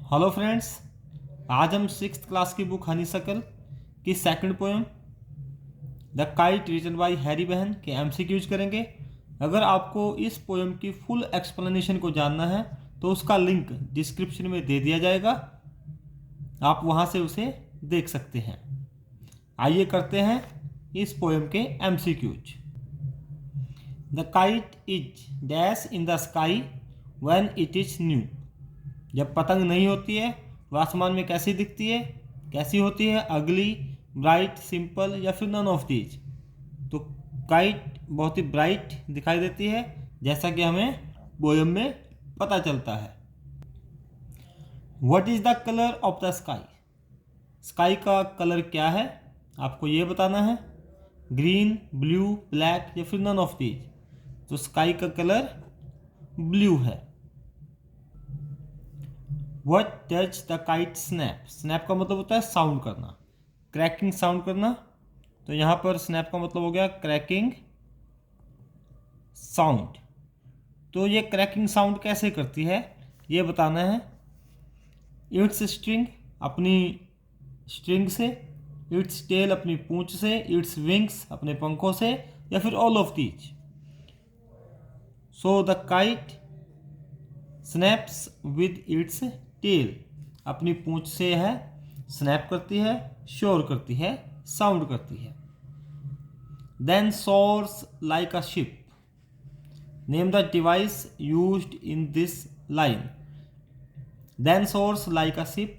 Hello friends, आज हम 6th class की बुक हनीशकल की second poem the kite written by Harry Behn के एमसीक्यूज करेंगे। अगर आपको इस पोएम की फुल एक्सप्लेनेशन को जानना है तो उसका लिंक डिस्क्रिप्शन में दे दिया जाएगा, आप वहां से उसे देख सकते हैं। आइए करते हैं इस पोएम के MCQs. The kite is dash in the sky when it is new. जब पतंग नहीं होती है तो आसमान में कैसी दिखती है, कैसी होती है? अगली, ब्राइट, सिंपल या फिर नन ऑफ दीज। तो काइट बहुत ही ब्राइट दिखाई देती है, जैसा कि हमें पोएम में पता चलता है। What is the colour of the sky? Sky का कलर क्या है, आपको ये बताना है। ग्रीन, ब्लू, ब्लैक या फिर नन ऑफ दीज। तो स्काई का कलर ब्लू है। What does the kite snap? Snap का मतलब होता है साउंड करना, क्रैकिंग साउंड करना। तो यहाँ पर स्नैप का मतलब हो गया क्रैकिंग साउंड। तो ये क्रैकिंग साउंड कैसे करती है ये बताना है। इट्स स्ट्रिंग, अपनी स्ट्रिंग से। इट्स टेल, अपनी पूंछ से। इट्स विंग्स, अपने पंखों से। या फिर all of these. So the kite snaps with its tail, अपनी पूंछ से है स्नैप करती है, शोर करती है, साउंड करती है। Then soars like a ship. Name the device used in this line. Then soars like a ship,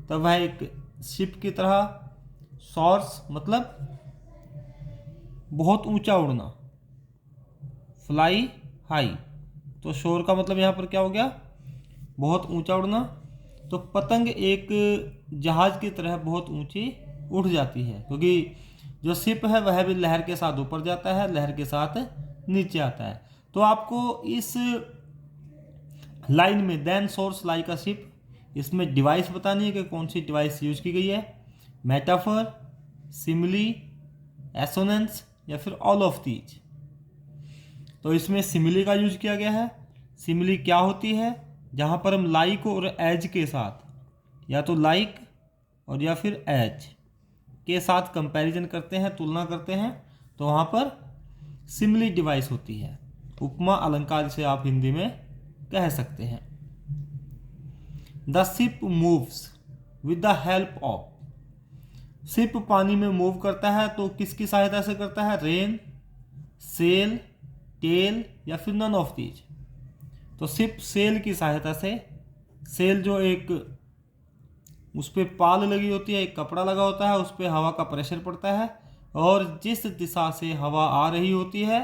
तब वह एक शिप की तरह। सोर्स मतलब बहुत ऊंचा उड़ना, फ्लाई हाई। तो शोर का मतलब यहाँ पर क्या हो गया, बहुत ऊंचा उड़ना। तो पतंग एक जहाज की तरह बहुत ऊंची उड़ जाती है, क्योंकि जो शिप है वह भी लहर के साथ ऊपर जाता है, लहर के साथ नीचे आता है। तो आपको इस लाइन में then soars like a ship, इसमें डिवाइस बतानी है कि कौन सी डिवाइस यूज की गई है। मेटाफर, सिमिली, एसोनेंस या फिर ऑल ऑफ दीज। तो इसमें सिमिली का यूज किया गया है। सिमिली क्या होती है? जहाँ पर हम लाइक और एज के साथ, या तो लाइक और या फिर एज के साथ कंपैरिजन करते हैं, तुलना करते हैं, तो वहाँ पर सिमिली डिवाइस होती है। उपमा अलंकार से आप हिंदी में कह सकते हैं। The ship moves with the help of. Ship पानी में मूव करता है तो किसकी सहायता से करता है? रेन, सेल, टेल या फिर नन ऑफ दीज। तो शिप सेल की सहायता से। सेल जो एक उस पर पाल लगी होती है, एक कपड़ा लगा होता है, उस पर हवा का प्रेशर पड़ता है और जिस दिशा से हवा आ रही होती है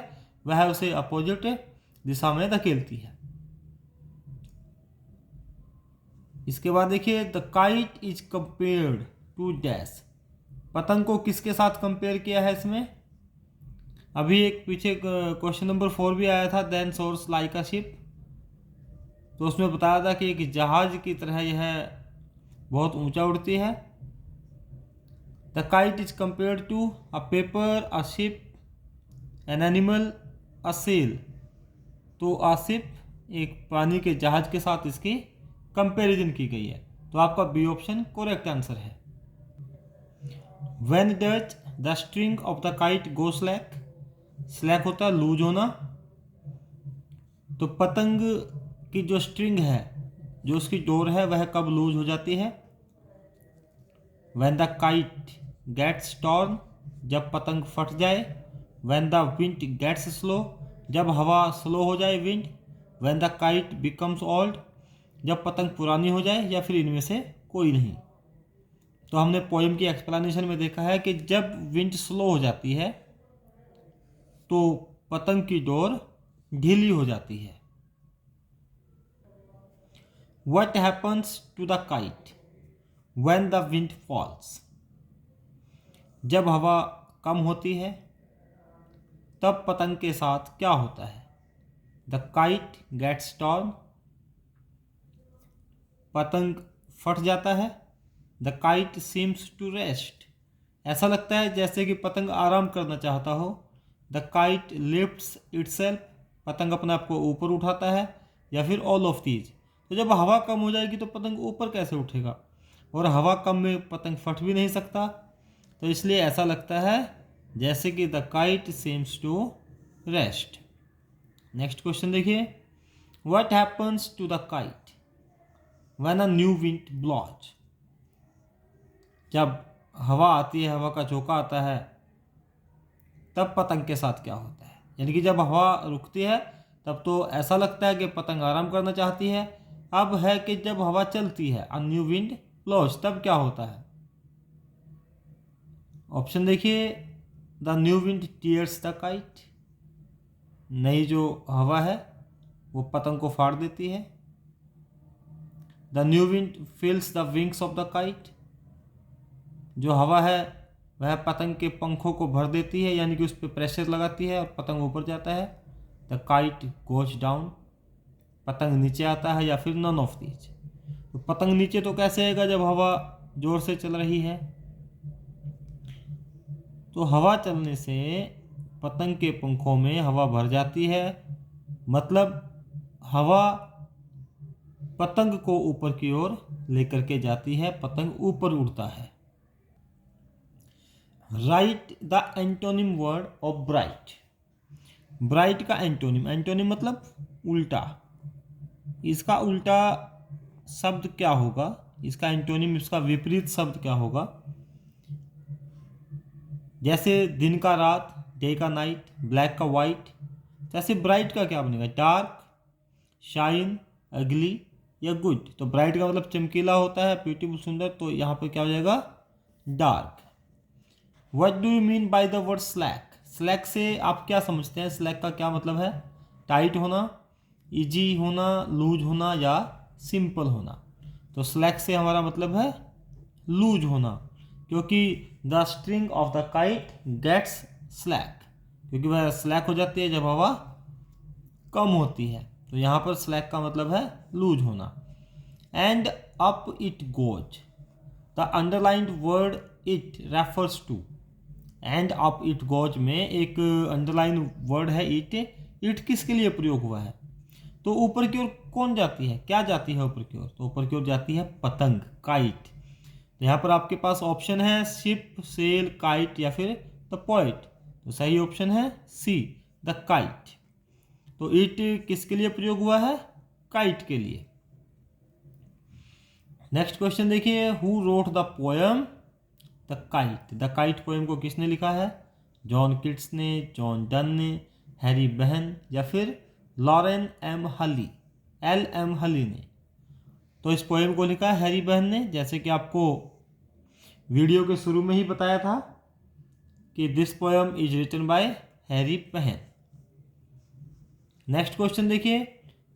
वह उसे अपोजिट दिशा में धकेलती है। इसके बाद देखिए, the kite is compared to dash. पतंग को किसके साथ कंपेयर किया है इसमें? अभी एक पीछे क्वेश्चन नंबर 4 भी आया था, then soars like a ship. तो उसमें बताया था कि एक जहाज की तरह यह बहुत ऊंचा उड़ती है। The kite is compared to a paper, a ship, an animal, a sail. तो अ शिप एक पानी के जहाज के साथ इसकी कंपैरिजन की गई है। तो आपका बी ऑप्शन करेक्ट आंसर है। When does the string of the kite go slack. Slack होता है लूज होना। तो पतंग की जो स्ट्रिंग है, जो उसकी डोर है, वह कब लूज हो जाती है? When the kite gets torn, जब पतंग फट जाए। When the wind gets slow, जब हवा स्लो हो जाए, wind. When the kite becomes old, जब पतंग पुरानी हो जाए, या फिर इनमें से कोई नहीं। तो हमने पोएम की एक्सप्लेनेशन में देखा है कि जब विंड स्लो हो जाती है तो पतंग की डोर ढीली हो जाती है। What happens to the kite when the wind falls? जब हवा कम होती है तब पतंग के साथ क्या होता है? The kite gets torn, पतंग फट जाता है। The kite seems to rest, ऐसा लगता है जैसे कि पतंग आराम करना चाहता हो। The kite lifts itself, पतंग अपने आप को ऊपर उठाता है। या फिर all of these, तो जब हवा कम हो जाएगी तो पतंग ऊपर कैसे उठेगा, और हवा कम में पतंग फट भी नहीं सकता। तो इसलिए ऐसा लगता है जैसे कि the kite seems to rest. Next question देखिए, what happens to the kite when a new wind blows. जब हवा आती है, हवा का झोंका आता है, तब पतंग के साथ क्या होता है। यानी कि जब हवा रुकती है तब तो ऐसा लगता है कि पतंग आराम करना चाहती है। अब है कि जब हवा चलती है, अ न्यू विंड ब्लोज, तब क्या होता है। ऑप्शन देखिए, the new wind tears the kite, नई जो हवा है वो पतंग को फाड़ देती है। The new wind फिल्स the wings of the kite, जो हवा है वह पतंग के पंखों को भर देती है, यानी कि उस पर प्रेशर लगाती है और पतंग ऊपर जाता है। द काइट गोज डाउन, पतंग नीचे आता है, या फिर नन ऑफ दीज। तो पतंग नीचे तो कैसे आएगा जब हवा जोर से चल रही है। तो हवा चलने से पतंग के पंखों में हवा भर जाती है, मतलब हवा पतंग को ऊपर की ओर लेकर के जाती है, पतंग ऊपर उड़ता है। Right the antonym word of bright. Bright का एंटोनिम, एंटोनिम मतलब उल्टा, इसका उल्टा शब्द क्या होगा, इसका एंटोनिम, इसका विपरीत शब्द क्या होगा। जैसे दिन का रात, डे का नाइट, ब्लैक का वाइट, जैसे ब्राइट का क्या बनेगा, डार्क, शाइन, अगली या गुड। तो ब्राइट का मतलब चमकीला होता है, ब्यूटीफुल, सुंदर, तो यहाँ पर क्या हो जाएगा, dark. What do you mean by the word slack. Slack से आप क्या समझते हैं, स्लैक का क्या मतलब है, टाइट होना, इजी होना, लूज होना या सिंपल होना। तो स्लैक से हमारा मतलब है लूज होना, क्योंकि the string of the kite gets slack, क्योंकि वह स्लैक हो जाती है जब हवा कम होती है। तो यहाँ पर स्लैक का मतलब है लूज होना। And up it goes, the underlined word it refers to. And up it goes में एक अंडरलाइन वर्ड है इट। इट किसके लिए प्रयोग हुआ है, तो ऊपर की ओर कौन जाती है, क्या जाती है ऊपर की ओर, तो ऊपर की ओर जाती है पतंग, काइट। तो यहाँ पर आपके पास ऑप्शन है शिप, सेल, काइट या फिर द पोइट। तो सही ऑप्शन है सी, द काइट। तो इट किसके लिए प्रयोग हुआ है, काइट के लिए। नेक्स्ट क्वेश्चन देखिए, who wrote the poem the kite. The kite poem को किसने लिखा है, जॉन किट्स ने, जॉन डन ने, हैरी बहन या फिर लॉरेन एम हली, एल एम हली ने। तो इस पोएम को लिखा है हैरी बहन ने, जैसे कि आपको वीडियो के शुरू में ही बताया था कि this poem is written by Harry Behn. Next question देखिए,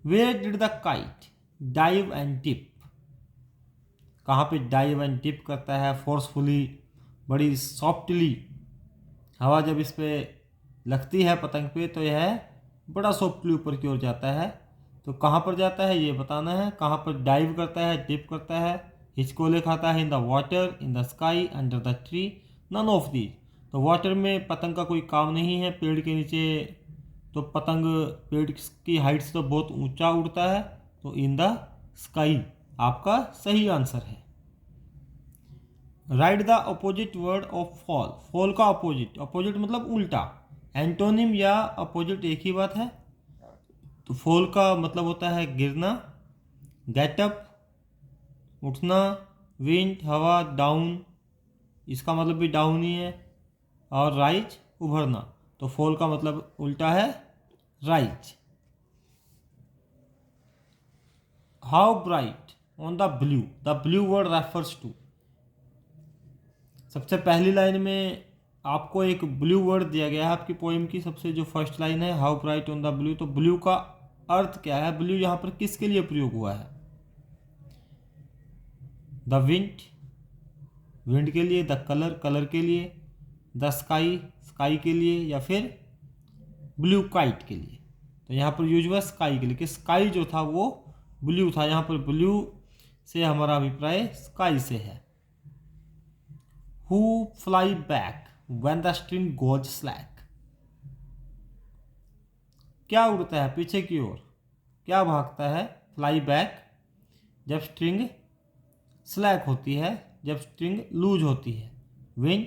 where did the kite dive and dip. कहाँ पे डाइव एंड डिप करता है, फोर्सफुली, बड़ी सॉफ्टली। हवा जब इस पे लगती है पतंग पे तो यह बड़ा सॉफ्टली ऊपर की ओर जाता है। तो कहाँ पर जाता है ये बताना है, कहाँ पर डाइव करता है, डिप करता है, हिचकोले खाता है, in the water, in the sky, under the tree, none of these. तो वाटर में पतंग का कोई काम नहीं है, पेड़ के नीचे तो पतंग पेड़ की हाइट से तो बहुत ऊंचा उड़ता है। तो इन द स्काई आपका सही आंसर है। Right the opposite word of fall. Fall का अपोजिट, अपोजिट मतलब उल्टा, एंटोनिम या अपोजिट एक ही बात है। तो फॉल का मतलब होता है गिरना, गेटअप उठना, विंड हवा, डाउन इसका मतलब भी डाउन ही है, और राइज उभरना। तो फॉल का मतलब उल्टा है rise. How bright on the blue word refers to. सबसे पहली लाइन में आपको एक ब्लू वर्ड दिया गया है आपकी पोएम की, सबसे जो फर्स्ट लाइन है, how bright on the blue. तो ब्लू का अर्थ क्या है, ब्लू यहाँ पर किसके लिए प्रयोग हुआ है, द विंड के लिए, द कलर के लिए, द स्काई के लिए या फिर ब्लू काइट के लिए। तो यहाँ पर यूज हुआ स्काई के लिए, कि स्काई जो था वो ब्लू था। यहाँ पर ब्लू से हमारा अभिप्राय स्काई से है। Who fly back when the string goes slack. क्या उड़ता है पीछे की ओर, क्या भागता है, फ्लाई बैक जब स्ट्रिंग स्लैक होती है, जब स्ट्रिंग लूज होती है। विंड,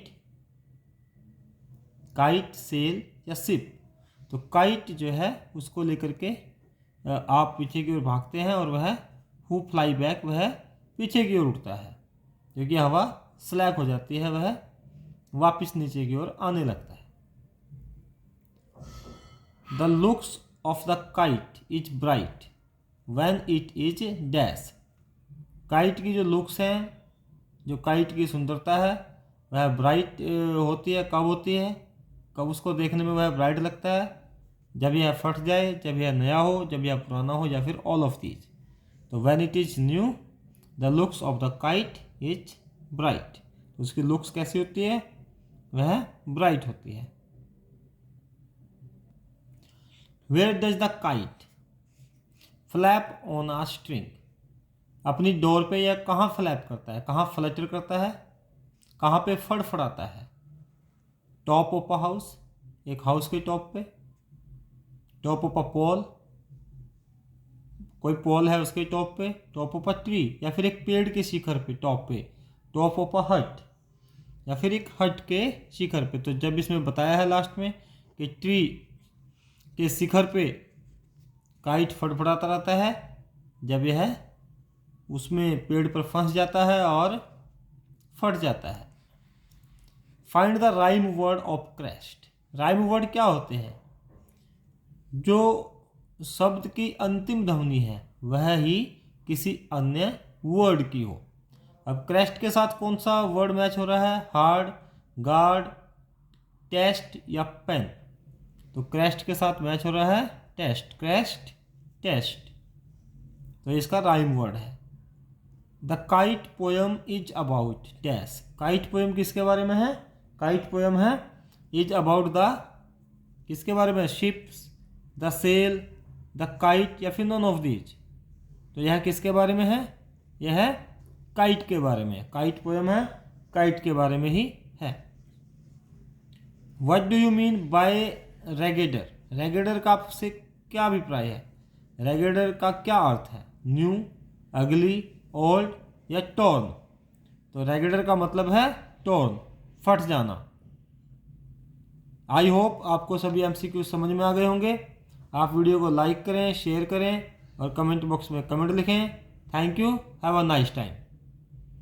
काइट, सेल या शिप। तो काइट जो है उसको लेकर के आप पीछे की ओर भागते हैं और वह हु फ्लाई बैक, वह पीछे की ओर उड़ता है, क्योंकि हवा स्लैक हो जाती है, वह वापस नीचे की ओर आने लगता है। The looks of the kite is bright when it is dash. Kite की जो लुक्स हैं, जो काइट की सुंदरता है, वह ब्राइट होती है। कब होती है? कब उसको देखने में वह ब्राइट लगता है? जब यह फट जाए, जब यह नया हो, जब यह पुराना हो, या फिर ऑल ऑफ दीज। तो when it is new the looks of the kite is bright. तो उसकी लुक्स कैसी होती है? वह ब्राइट होती है। Where does the kite flap on a string. अपनी डोर पे यह कहाँ फ्लैप करता है, कहाँ फ्लटर करता है, कहाँ पे फड़फड़ाता है? टॉप ऑफ अ हाउस, एक हाउस के टॉप पे। टॉप ऑफ अ पोल, कोई पोल है उसके टॉप पे। टॉप ऑफ अ ट्री, या फिर एक पेड़ के शिखर पे, टॉप पे। टॉप ऑफ अ हट, या फिर एक हट के शिखर पे। तो जब इसमें बताया है लास्ट में कि ट्री के शिखर पे काइट फड़फड़ाता रहता है, जब यह उसमें पेड़ पर फंस जाता है और फट जाता है। Find the rhyme word of crest. Rhyme word क्या होते हैं? जो शब्द की अंतिम ध्वनि है वह ही किसी अन्य वर्ड की हो। अब क्रेस्ट के साथ कौन सा वर्ड मैच हो रहा है? हार्ड, गार्ड, टेस्ट या पेन। तो क्रेस्ट के साथ मैच हो रहा है टेस्ट, क्रेस्ट, टेस्ट। तो इसका राइम वर्ड है। The kite poem is about dash. Kite poem किसके बारे में है? काइट पोयम है इज अबाउट द, किसके बारे में? Ships, the sail, the kite, या फिर नॉन ऑफ दीज। तो यह किसके बारे में है? यह है काइट के बारे में। काइट पोयम है काइट के बारे में ही है। What do you mean by रेगेडर। रेगेडर का आपसे क्या अभिप्राय है? रेगेडर का क्या अर्थ है? न्यू, अगली, ओल्ड या टॉर्न। तो रेगेडर का मतलब है टॉर्न, फट जाना। आई होप आपको सभी एमसीक्यू समझ में आ गए होंगे। आप वीडियो को लाइक करें, शेयर करें और कमेंट बॉक्स में कमेंट लिखें। Thank you, have a nice time.